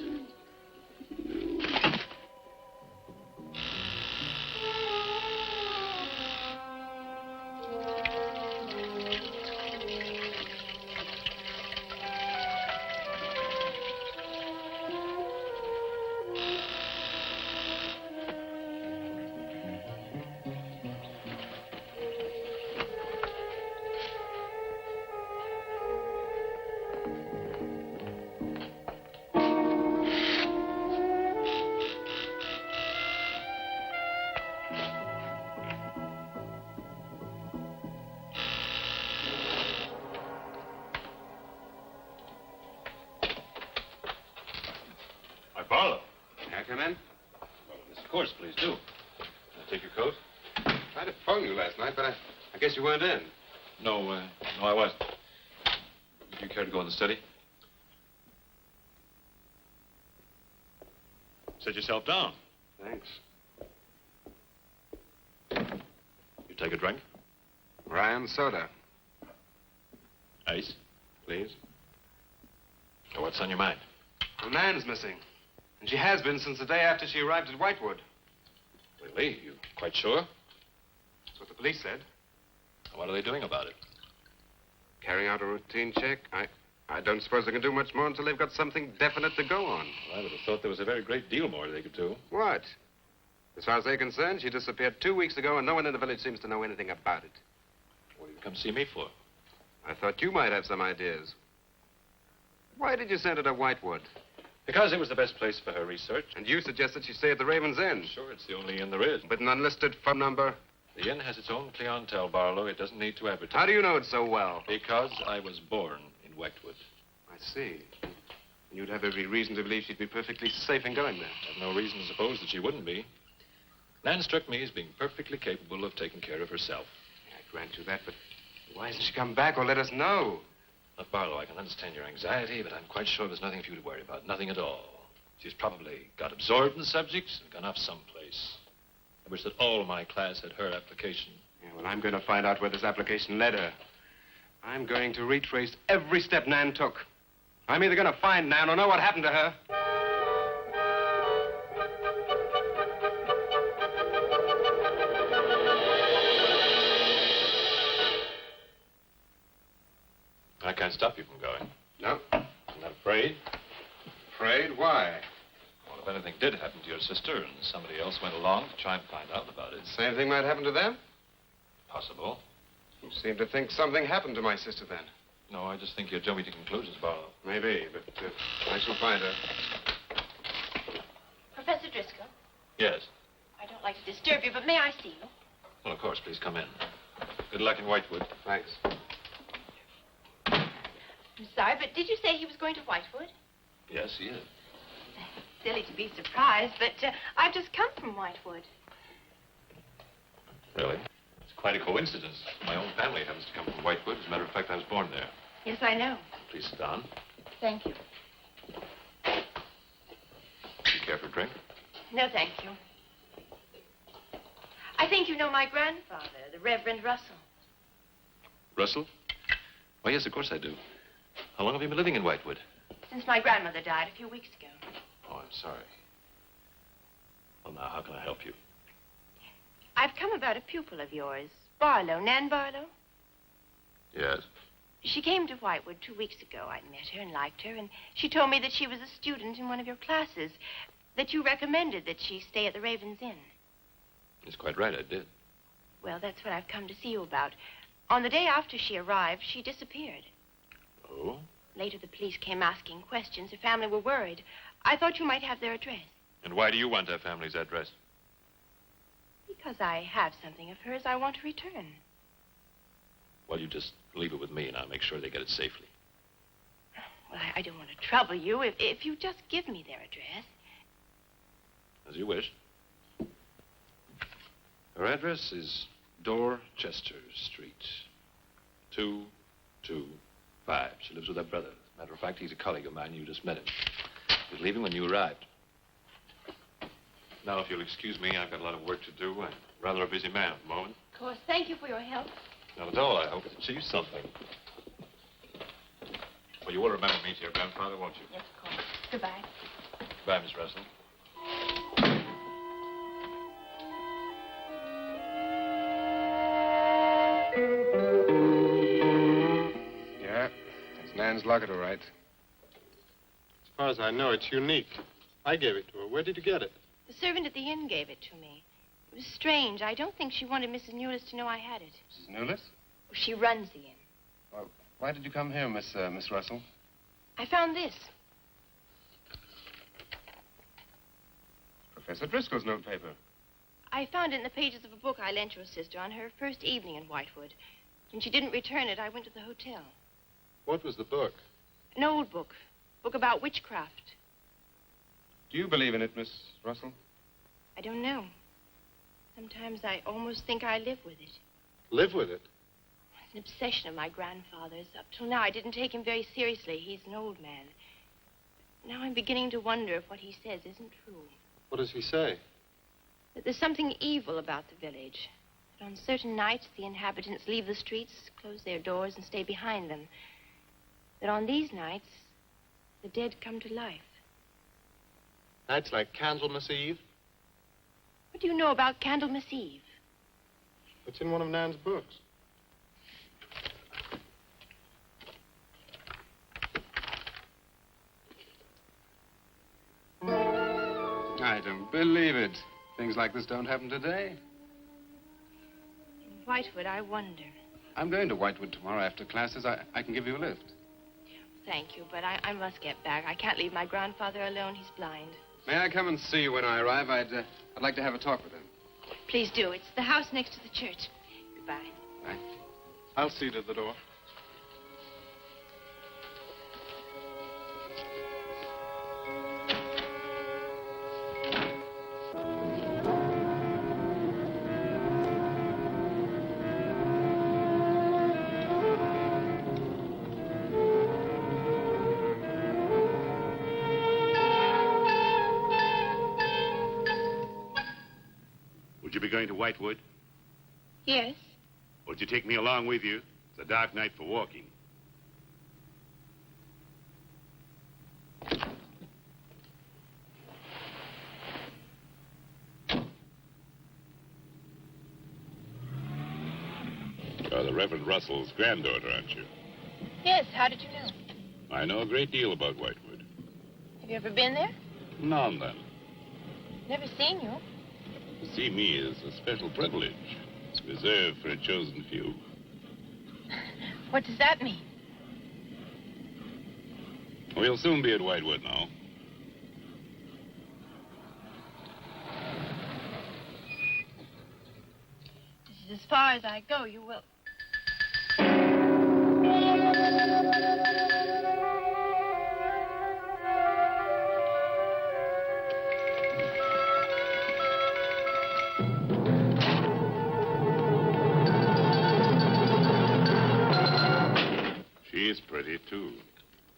Speaker 5: come in?
Speaker 2: Well, yes, of course, please do. Can I take your coat?
Speaker 5: I tried to phone you last night, but I guess you weren't in.
Speaker 2: No, I wasn't. Would you care to go in the study? Sit yourself down.
Speaker 5: Thanks.
Speaker 2: You take a drink?
Speaker 5: Ryan soda.
Speaker 2: Ice, please. So what's on your mind?
Speaker 5: Well, Nan's missing. And she has been since the day after she arrived at Whitewood.
Speaker 2: Really? You quite sure?
Speaker 5: That's what the police said.
Speaker 2: What are they doing about it?
Speaker 5: Carrying out a routine check. I don't suppose they can do much more until they've got something definite to go on.
Speaker 2: Well, I would have thought there was a very great deal more they could do.
Speaker 5: What? As far as they're concerned, she disappeared 2 weeks ago, and no one in the village seems to know anything about it.
Speaker 2: What did you come see me for?
Speaker 5: I thought you might have some ideas. Why did you send her to Whitewood?
Speaker 2: Because it was the best place for her research.
Speaker 5: And you suggested she stay at the Raven's Inn.
Speaker 2: Sure, it's the only inn there is.
Speaker 5: With an unlisted phone number?
Speaker 2: The inn has its own clientele, Barlow. It doesn't need to advertise.
Speaker 5: How do you know it so well?
Speaker 2: Because I was born in Whitewood.
Speaker 5: I see. You'd have every reason to believe she'd be perfectly safe in going there.
Speaker 2: I've no reason to suppose that she wouldn't be. Nan struck me as being perfectly capable of taking care of herself.
Speaker 5: I grant you that, but why hasn't she come back or let us know?
Speaker 2: Look, Barlow, I can understand your anxiety, but I'm quite sure there's nothing for you to worry about. Nothing at all. She's probably got absorbed in the subjects and gone off someplace. I wish that all my class had her application.
Speaker 5: Yeah, well, I'm going to find out where this application led her. I'm going to retrace every step Nan took. I'm either going to find Nan or know what happened to her.
Speaker 2: I can't stop you from going.
Speaker 5: No.
Speaker 2: I'm not afraid.
Speaker 5: Afraid? Why?
Speaker 2: Well, if anything did happen to your sister and somebody else went along to try and find out about it.
Speaker 5: Same thing might happen to them?
Speaker 2: Possible.
Speaker 5: You seem to think something happened to my sister then.
Speaker 2: No, I just think you're jumping to conclusions, Barlow.
Speaker 5: Maybe, but I shall find her.
Speaker 10: Professor Driscoll,
Speaker 2: Yes.
Speaker 10: I don't like to disturb you, but may I see you?
Speaker 2: Well, of course, please come in. Good luck in Whitewood.
Speaker 5: Thanks.
Speaker 10: I'm sorry, but did you say he was going to Whitewood?
Speaker 2: Yes, he is.
Speaker 10: Silly to be surprised, but I've just come from Whitewood.
Speaker 2: Really? It's quite a coincidence. My own family happens to come from Whitewood. As a matter of fact, I was born there.
Speaker 10: Yes, I know.
Speaker 2: Please sit down.
Speaker 10: Thank you.
Speaker 2: Do you care for a drink?
Speaker 10: No, thank you. I think you know my grandfather, the Reverend Russell.
Speaker 2: Russell? Why, yes, of course I do. How long have you been living in Whitewood?
Speaker 10: Since my grandmother died a few weeks ago.
Speaker 2: Oh, I'm sorry. Well, now, how can I help you?
Speaker 10: I've come about a pupil of yours, Barlow, Nan Barlow.
Speaker 2: Yes?
Speaker 10: She came to Whitewood 2 weeks ago. I met her and liked her, and she told me that she was a student in one of your classes, that you recommended that she stay at the Raven's Inn.
Speaker 2: That's quite right, I did.
Speaker 10: Well, that's what I've come to see you about. On the day after she arrived, she disappeared.
Speaker 2: Oh?
Speaker 10: Later, the police came asking questions. Her family were worried. I thought you might have their address.
Speaker 2: And why do you want her family's address?
Speaker 10: Because I have something of hers I want to return.
Speaker 2: Well, you just leave it with me, and I'll make sure they get it safely.
Speaker 10: Well, I don't want to trouble you if you just give me their address.
Speaker 2: As you wish. Her address is Dorchester Street, 225. She lives with her brother. As a matter of fact, he's a colleague of mine. You just met him. He was leaving when you arrived. Now, if you'll excuse me, I've got a lot of work to do. I'm rather a busy man at the moment.
Speaker 10: Of course. Thank you for your help.
Speaker 2: Not at all. I hope it achieves something. Well, you will remember me to your grandfather, won't you?
Speaker 10: Yes, of course. Goodbye.
Speaker 2: Goodbye, Miss Russell.
Speaker 5: Yeah, that's Nan's locket, all right.
Speaker 4: As far as I know, it's unique. I gave it to her. Where did you get it?
Speaker 10: The servant at the inn gave it to me. It was strange. I don't think she wanted Mrs. Newless to know I had it.
Speaker 5: Mrs. Newless?
Speaker 10: She runs the inn.
Speaker 5: Well, why did you come here, Miss Russell?
Speaker 10: I found this.
Speaker 5: Professor Driscoll's notepaper.
Speaker 10: I found it in the pages of a book I lent your sister on her first evening in Whitewood. When she didn't return it, I went to the hotel.
Speaker 4: What was the book?
Speaker 10: An old book. Book about witchcraft.
Speaker 4: Do
Speaker 5: Do you believe in it, Miss Russell?
Speaker 10: I don't know. Sometimes I almost think I live with it.
Speaker 4: Live with it?
Speaker 10: It's an obsession of my grandfather's. Up till now, I didn't take him very seriously. He's an old man. Now I'm beginning to wonder if what he says isn't true.
Speaker 4: What does he say?
Speaker 10: That there's something evil about the village. That on certain nights, the inhabitants leave the streets, close their doors, and stay behind them. That on these nights, the dead come to life.
Speaker 4: Nights like Candlemas Eve?
Speaker 10: What do you know about Candlemas Eve?
Speaker 4: It's in one of Nan's books.
Speaker 5: I don't believe it. Things like this don't happen today.
Speaker 10: In Whitewood, I wonder.
Speaker 5: I'm going to Whitewood tomorrow after classes. I can give you a lift.
Speaker 10: Thank you, but I must get back. I can't leave my grandfather alone. He's blind.
Speaker 5: May I come and see you when I arrive? I'd like to have a talk with him.
Speaker 10: Please do. It's the house next to the church. Goodbye.
Speaker 5: Bye.
Speaker 4: I'll see to the door.
Speaker 7: Would you be going to Whitewood?
Speaker 10: Yes.
Speaker 7: Would you take me along with you? It's a dark night for walking. You're the Reverend Russell's granddaughter, aren't you?
Speaker 10: Yes, how did you know?
Speaker 7: I know a great deal about Whitewood.
Speaker 10: Have you ever been there?
Speaker 7: Now and then.
Speaker 10: Never seen you.
Speaker 7: To see me is a special privilege. It's reserved for a chosen few.
Speaker 10: What does that mean?
Speaker 7: We'll soon be at Whitewood now.
Speaker 10: This is as far as I go. You will.
Speaker 7: She's pretty, too.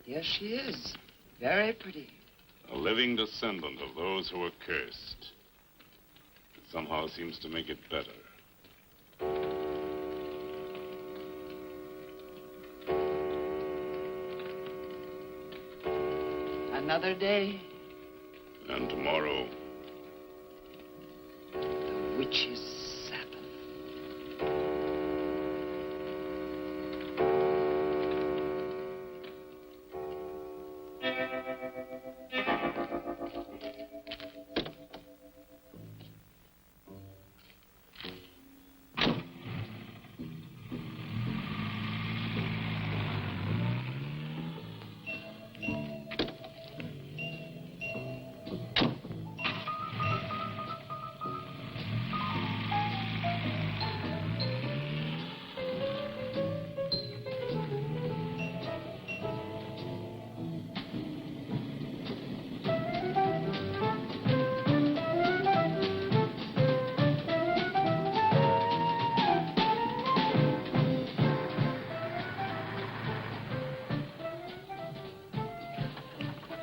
Speaker 8: Yes, she is. Very pretty.
Speaker 7: A living descendant of those who were cursed. It somehow seems to make it better.
Speaker 8: Another day.
Speaker 7: And tomorrow.
Speaker 8: The witch's Sabbath.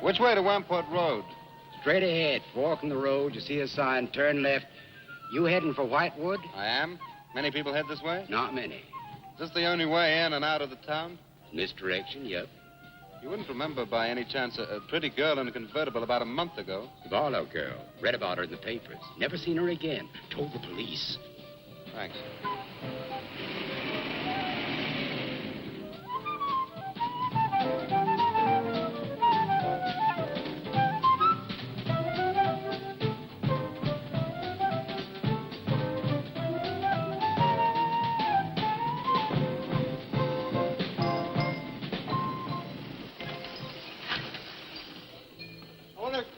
Speaker 5: Which way to Wamport Road?
Speaker 6: Straight ahead. Fork in the road. You see a sign. Turn left. You heading for Whitewood?
Speaker 5: I am. Many people head this way?
Speaker 6: Not many.
Speaker 5: Is this the only way in and out of the town?
Speaker 6: In this direction, yep.
Speaker 5: You wouldn't remember by any chance a pretty girl in a convertible about a month ago?
Speaker 6: Barlow girl. Read about her in the papers. Never seen her again. Told the police.
Speaker 5: Thanks.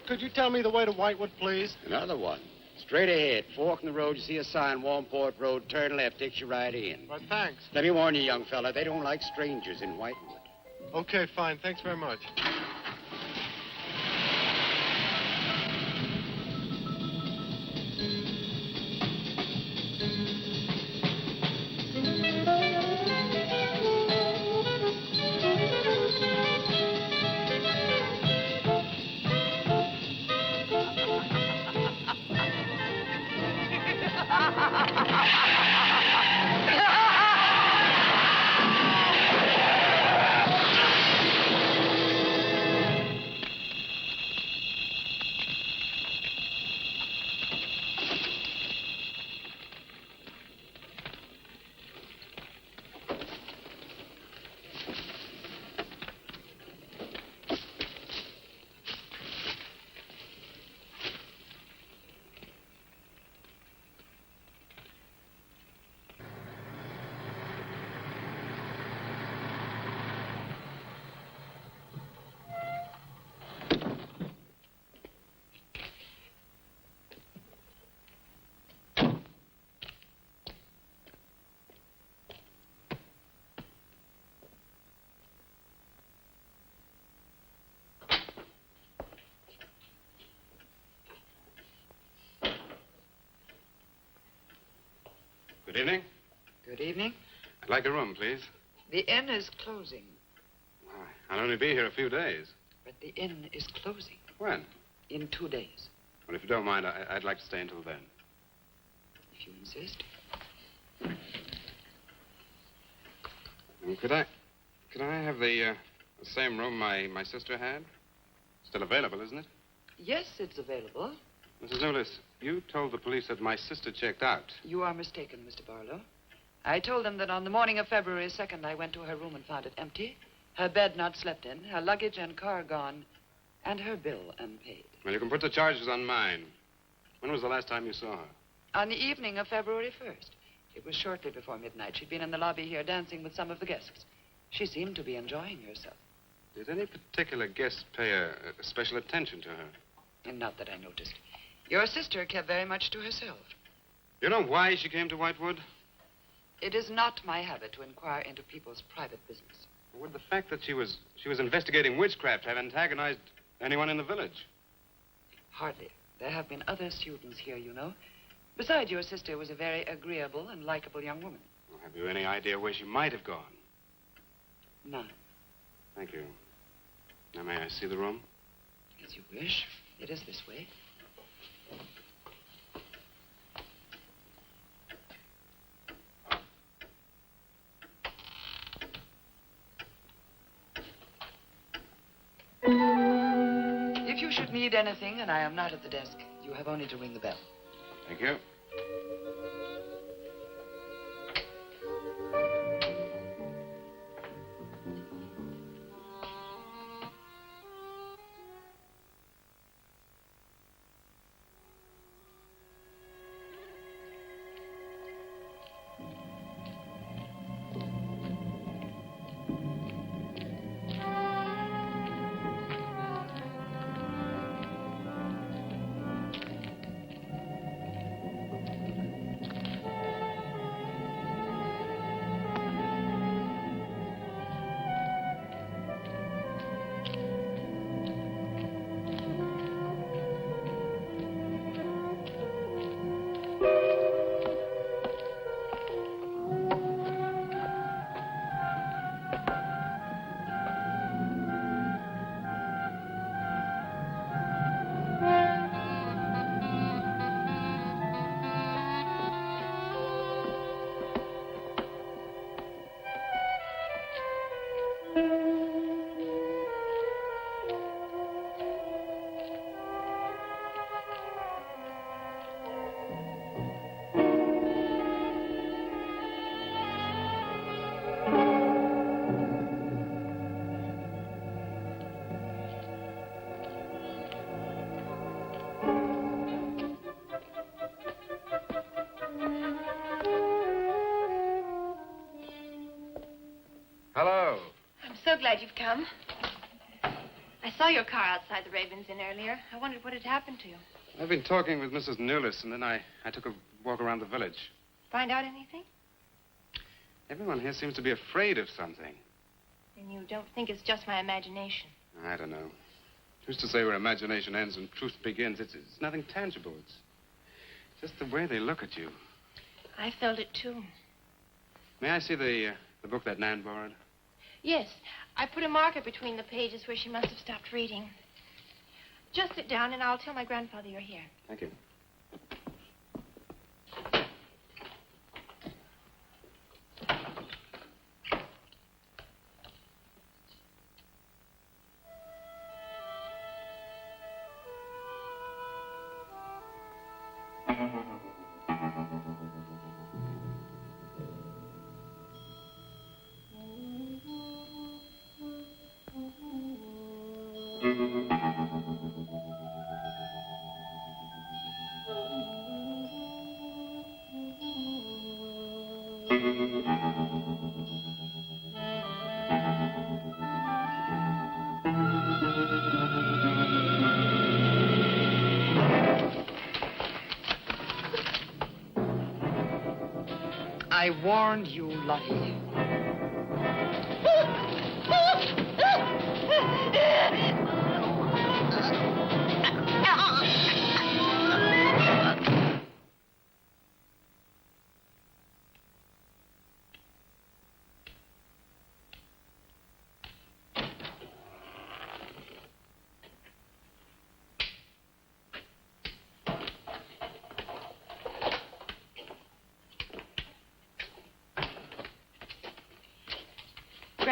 Speaker 4: Could you tell me the way to Whitewood, please?
Speaker 6: Another one. Straight ahead. Fork in the road. You see a sign. Wamport Road. Turn left. Takes you right in.
Speaker 4: Well, thanks.
Speaker 6: Let me warn you, young fella. They don't like strangers in Whitewood.
Speaker 4: Okay, fine. Thanks very much.
Speaker 5: Good evening.
Speaker 8: Good evening.
Speaker 5: I'd like a room, please.
Speaker 8: The inn is closing.
Speaker 5: Why, I'll only be here a few days.
Speaker 8: But the inn is closing.
Speaker 5: When?
Speaker 8: In 2 days.
Speaker 5: Well, if you don't mind, I'd like to stay until then.
Speaker 8: If you insist.
Speaker 5: Could I have the same room my sister had? Still available, isn't it?
Speaker 8: Yes, it's available.
Speaker 5: Mrs. Newless, you told the police that my sister checked out.
Speaker 8: You are mistaken, Mr. Barlow. I told them that on the morning of February 2nd, I went to her room and found it empty, her bed not slept in, her luggage and car gone, and her bill unpaid.
Speaker 5: Well, you can put the charges on mine. When was the last time you saw her?
Speaker 8: On the evening of February 1st. It was shortly before midnight. She'd been in the lobby here dancing with some of the guests. She seemed to be enjoying herself.
Speaker 5: Did any particular guest pay a special attention to her?
Speaker 8: And not that I noticed. Your sister kept very much to herself.
Speaker 5: You know why she came to Whitewood?
Speaker 8: It is not my habit to inquire into people's private business.
Speaker 5: Would the fact that she was investigating witchcraft have antagonized anyone in the village?
Speaker 8: Hardly. There have been other students here, you know. Besides, your sister was a very agreeable and likable young woman.
Speaker 5: Well, have you any idea where she might have gone?
Speaker 8: None.
Speaker 5: Thank you. Now, may I see the room?
Speaker 8: As you wish. It is this way. If you should need anything and I am not at the desk, you have only to ring the bell.
Speaker 5: Thank you. Hello.
Speaker 10: I'm so glad you've come. I saw your car outside the Ravens Inn earlier. I wondered what had happened to you.
Speaker 5: I've been talking with Mrs. Newless, and then I took a walk around the village.
Speaker 10: Find out anything?
Speaker 5: Everyone here seems to be afraid of something.
Speaker 10: And you don't think it's just my imagination?
Speaker 5: I don't know. Who's to say where imagination ends and truth begins? It's nothing tangible. It's just the way they look at you.
Speaker 10: I felt it, too.
Speaker 5: May I see the book that Nan borrowed?
Speaker 10: Yes. I put a marker between the pages where she must have stopped reading. Just sit down, and I'll tell my grandfather you're here.
Speaker 5: Thank you.
Speaker 8: I warned you, Lottie.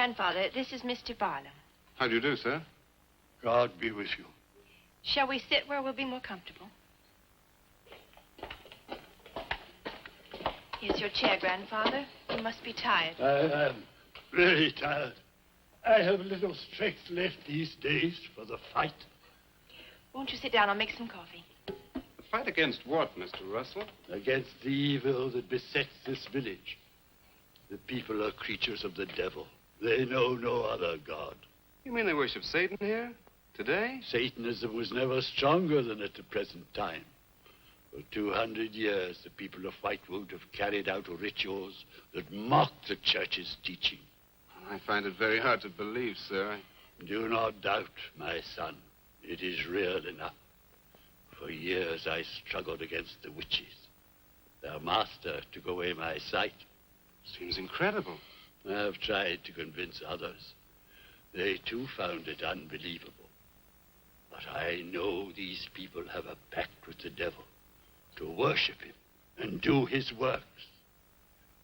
Speaker 10: Grandfather, this is Mr. Barlow.
Speaker 5: How do you do, sir?
Speaker 9: God be with you.
Speaker 10: Shall we sit where we'll be more comfortable? Here's your chair, Grandfather. You must be tired.
Speaker 9: I am really tired. I have little strength left these days for the fight.
Speaker 10: Won't you sit down? I'll make some coffee.
Speaker 5: The fight against what, Mr. Russell?
Speaker 9: Against the evil that besets this village. The people are creatures of the devil. They know no other God.
Speaker 5: You mean they worship Satan here? Today?
Speaker 9: Satanism was never stronger than at the present time. For 200 years, the people of Whitewood have carried out rituals that mock the church's teaching.
Speaker 5: I find it very hard to believe, sir.
Speaker 9: Do not doubt, my son. It is real enough. For years, I struggled against the witches. Their master took away my sight.
Speaker 5: Seems incredible.
Speaker 9: I have tried to convince others. They, too, found it unbelievable. But I know these people have a pact with the devil to worship him and do his works.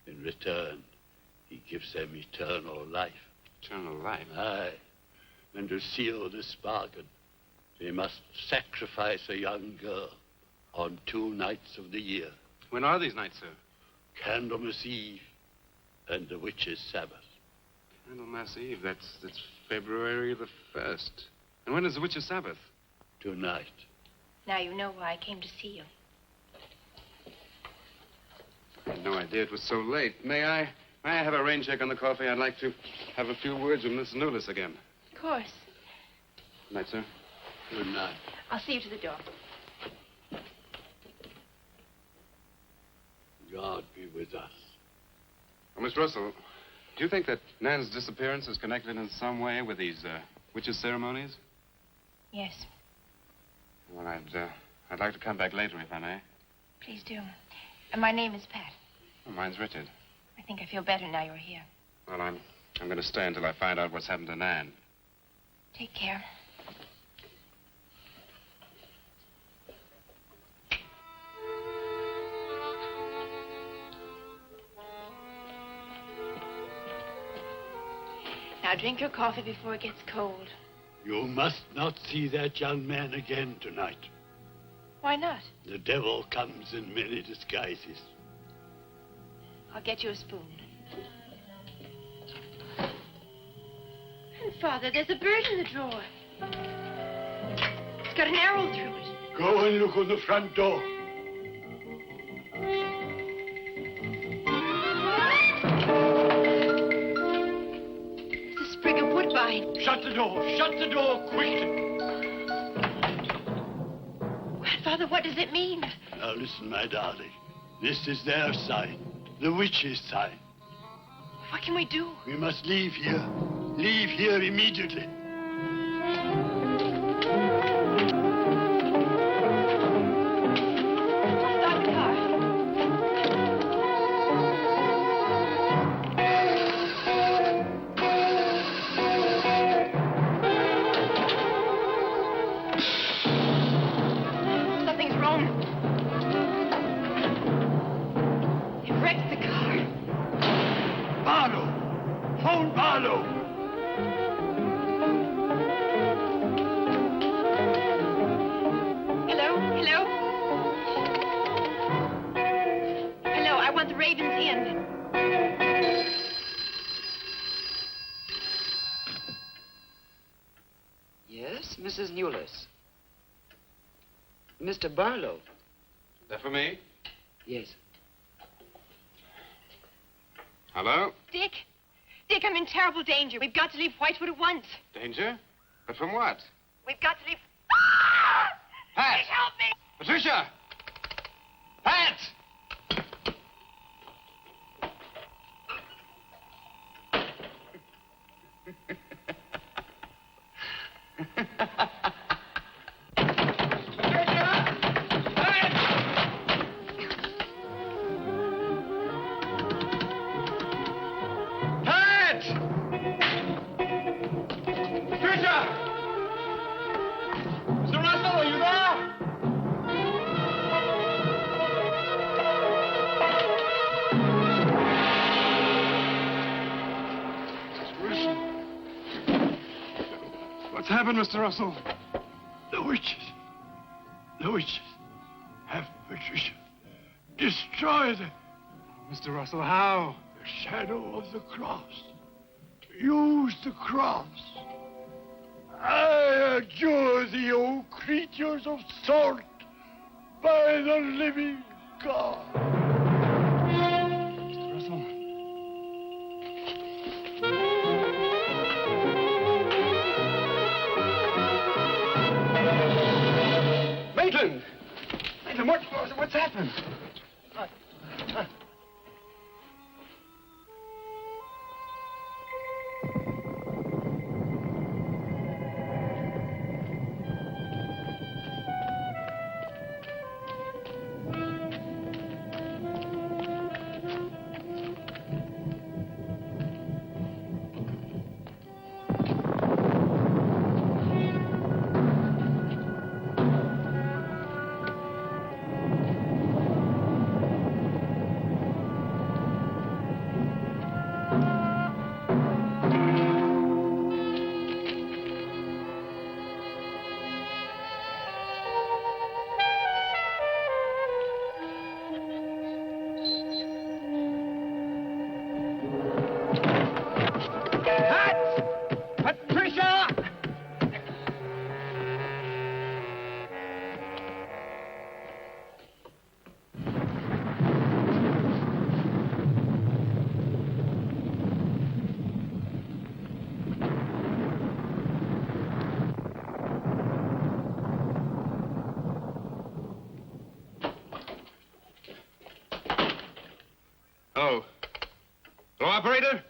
Speaker 9: In return, he gives them eternal life.
Speaker 5: Eternal life?
Speaker 9: Aye. And to seal this bargain, they must sacrifice a young girl on 2 nights of the year.
Speaker 5: When are these nights, sir?
Speaker 9: Candlemas Eve and the witches' Sabbath.
Speaker 5: Candlemas Eve, that's February the 1st. And when is the witches' Sabbath?
Speaker 9: Tonight.
Speaker 10: Now you know why I came to see you.
Speaker 5: I had no idea it was so late. May I have a rain check on the coffee? I'd like to have a few words with Miss Newless again.
Speaker 10: Of course.
Speaker 5: Good night, sir.
Speaker 9: Good night.
Speaker 10: I'll see you to the door.
Speaker 9: God be with us.
Speaker 5: Oh, Miss Russell, do you think that Nan's disappearance is connected in some way with these witches' ceremonies?
Speaker 10: Yes.
Speaker 5: Well, I'd like to come back later, if I may.
Speaker 10: Please do. And my name is Pat.
Speaker 5: Oh, mine's Richard.
Speaker 10: I think I feel better now you're here.
Speaker 5: Well, I'm going to stay until I find out what's happened to Nan.
Speaker 10: Take care. Now drink your coffee before it gets cold.
Speaker 9: You must not see that young man again tonight.
Speaker 10: Why not?
Speaker 9: The devil comes in many disguises.
Speaker 10: I'll get you a spoon. And, Father, there's a bird in the drawer. It's got an arrow through it.
Speaker 9: Go and look on the front door.
Speaker 10: It's a sprig of woodbine.
Speaker 9: Shut the door. Shut the door quickly.
Speaker 10: Grandfather, what does it mean?
Speaker 9: Now listen, my darling. This is their sign. The witch's sign.
Speaker 10: What can we do?
Speaker 9: We must leave here. Leave here immediately.
Speaker 10: Stop the car. Something's wrong. It wrecked the car.
Speaker 9: Barlow! Phone Barlow!
Speaker 10: Hello? Hello? Hello, I want the Raven's Inn.
Speaker 8: Yes, Mrs. Newless. Mr. Barlow.
Speaker 5: Is that for me?
Speaker 8: Yes.
Speaker 5: Hello?
Speaker 10: Dick? Dick, I'm in terrible danger. We've got to leave Whitewood at once.
Speaker 5: Danger? But from what?
Speaker 10: We've got to leave...
Speaker 5: Pat!
Speaker 10: Please help me!
Speaker 5: Patricia! Pat!
Speaker 9: Patricia! Mr. Russell, are you there?
Speaker 5: happened, Mr. Russell?
Speaker 9: The witches. The witches have Patricia. Destroy them.
Speaker 5: Mr. Russell, how?
Speaker 9: The shadow of the cross. Use the cross. I adjure thee, O creatures of salt, by the living God.
Speaker 5: Mr. Russell. Maitland! Maitland, what's happened? Hello. Hello, operator?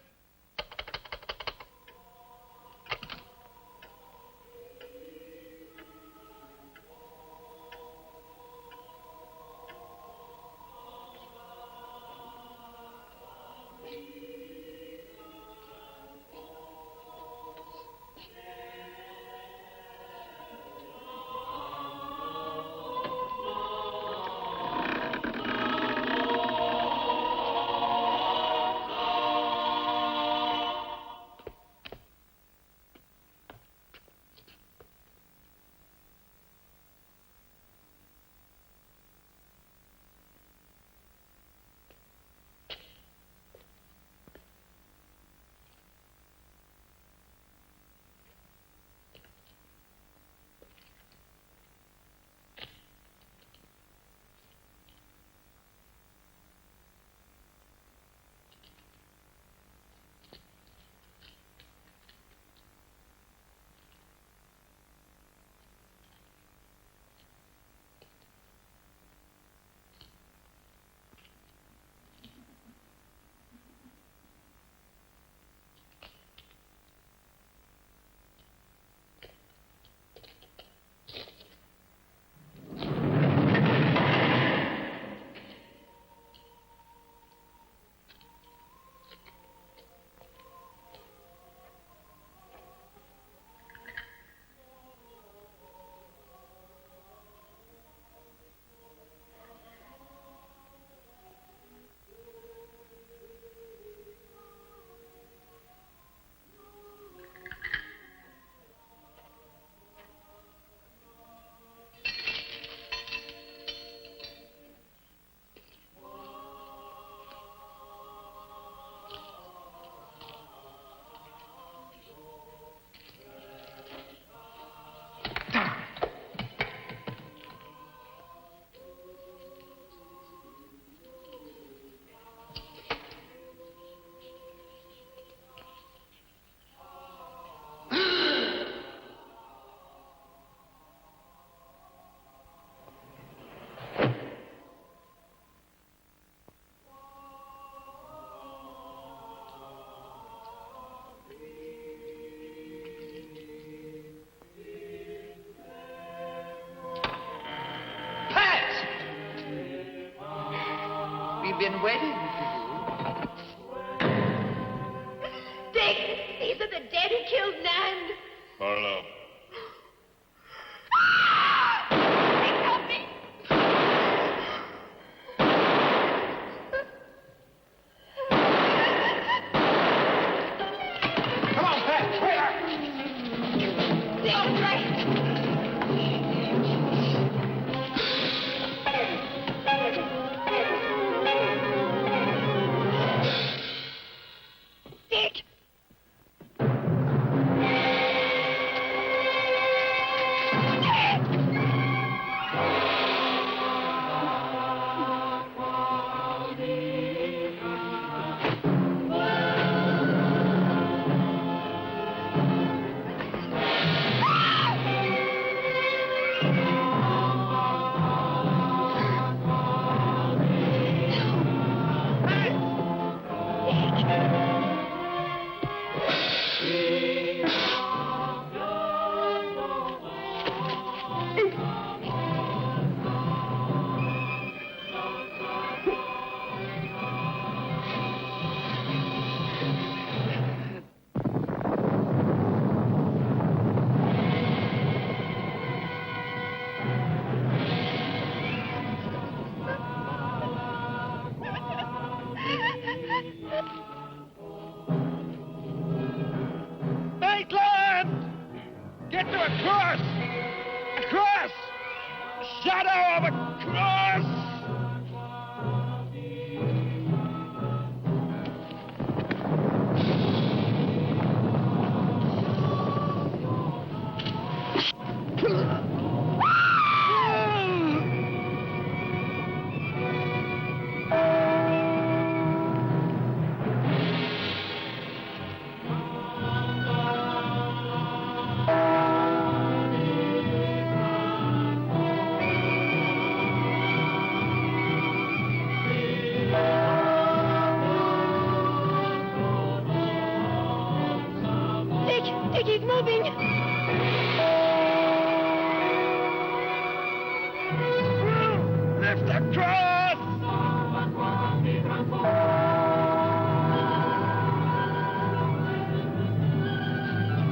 Speaker 8: Been waiting for you.
Speaker 10: Dick, these are the dead who killed Nan.
Speaker 7: Marlowe.
Speaker 10: Dick, help me.
Speaker 5: Come on, Pat, hurry up!
Speaker 10: Dick, He's moving.
Speaker 9: Lift the cross!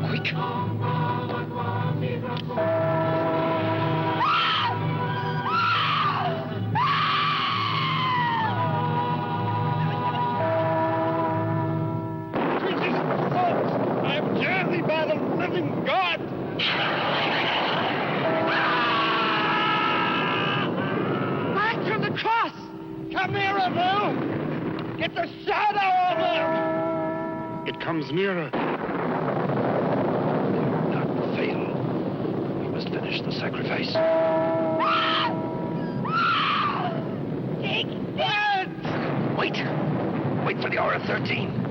Speaker 6: Quick.
Speaker 9: I'm journey by the living God!
Speaker 10: Back from the cross.
Speaker 9: Come nearer, Bill! Get the shadow of it!
Speaker 12: It comes nearer.
Speaker 13: Not fail. We must finish the sacrifice.
Speaker 9: It's dead!
Speaker 13: Wait. Wait for the hour of 13.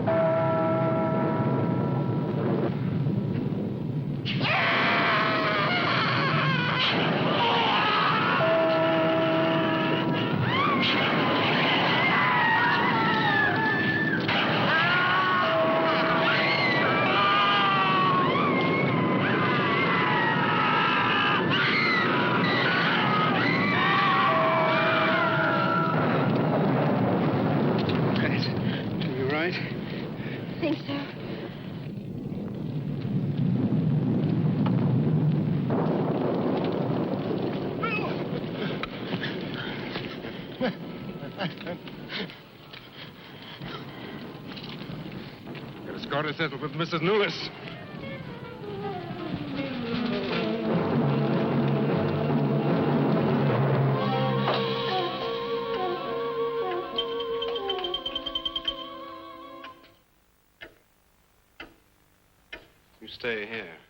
Speaker 10: I think so.
Speaker 12: Get a score to settle with Mrs. Newlis.
Speaker 5: You stay here.